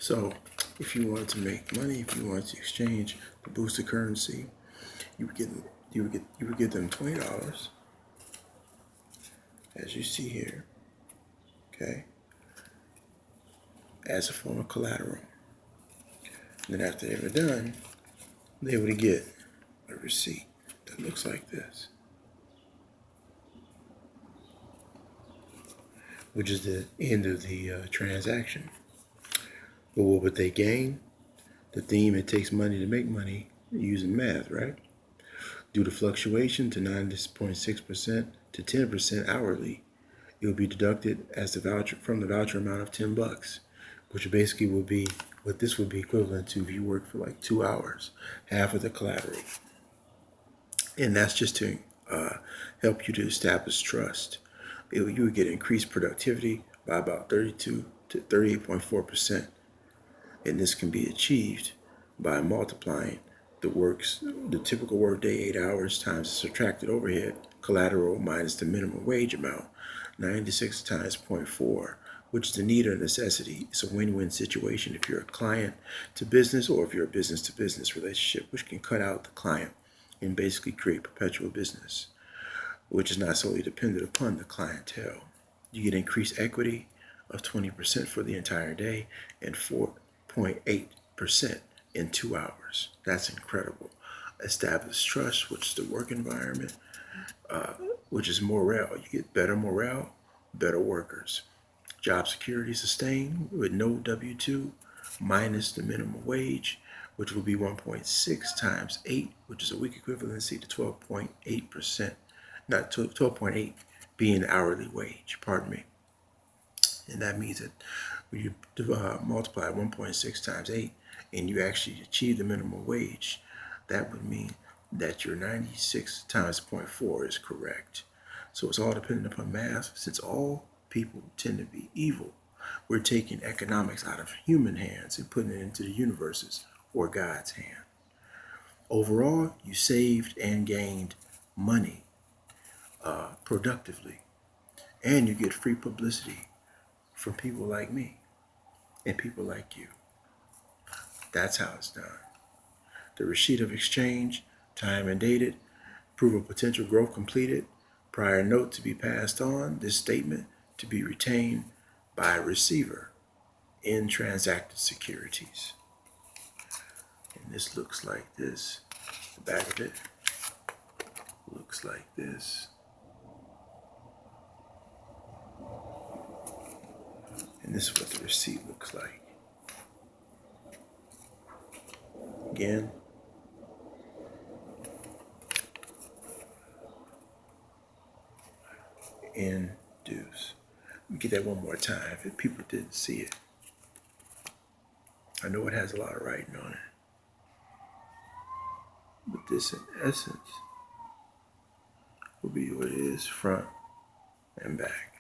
So if you wanted to make money, if you wanted to exchange to boost the currency, you would get them $20, as you see here, okay, as a form of collateral. And then after they were done, they would get a receipt that looks like this, which is the end of the transaction. But what would they gain? The theme, it takes money to make money, using math, right? Due to fluctuation to 9.6% to 10% hourly, it will be deducted as the voucher from the voucher amount of $10, which basically would be what this would be equivalent to if you work for like 2 hours, half of the collateral. And that's just to help you to establish trust. You would get increased productivity by about 32 to 38.4%. And this can be achieved by multiplying the typical workday 8 hours times the subtracted overhead collateral minus the minimum wage amount, 96 times 0.4, which is the need or necessity. It's a win-win situation if you're a client to business or if you're a business to business relationship, which can cut out the client and basically create perpetual business, which is not solely dependent upon the clientele. You get increased equity of 20% for the entire day and 4.8% in 2 hours. That's incredible. Establish trust, which is the work environment, which is morale. You get better morale, better workers. Job security sustained with no W-2 minus the minimum wage, which will be 1.6 times 8, which is a week equivalency to 12.8%, not 12.8 being hourly wage, pardon me. And that means that when you multiply 1.6 times 8 and you actually achieve the minimum wage, that would mean that your 96 times 0.4 is correct. So it's all dependent upon math. Since all people tend to be evil, we're taking economics out of human hands and putting it into the universe's or God's hand. Overall, you saved and gained money productively, and you get free publicity from people like me and people like you. That's how it's done. The receipt of exchange, time and dated, proof of potential growth completed, prior note to be passed on, this statement to be retained by a receiver in transacted securities. And this looks like this. The back of it looks like this. And this is what the receipt looks like. Again, in dues. Let me get that one more time if people didn't see it. I know it has a lot of writing on it, but this in essence will be what it is front and back.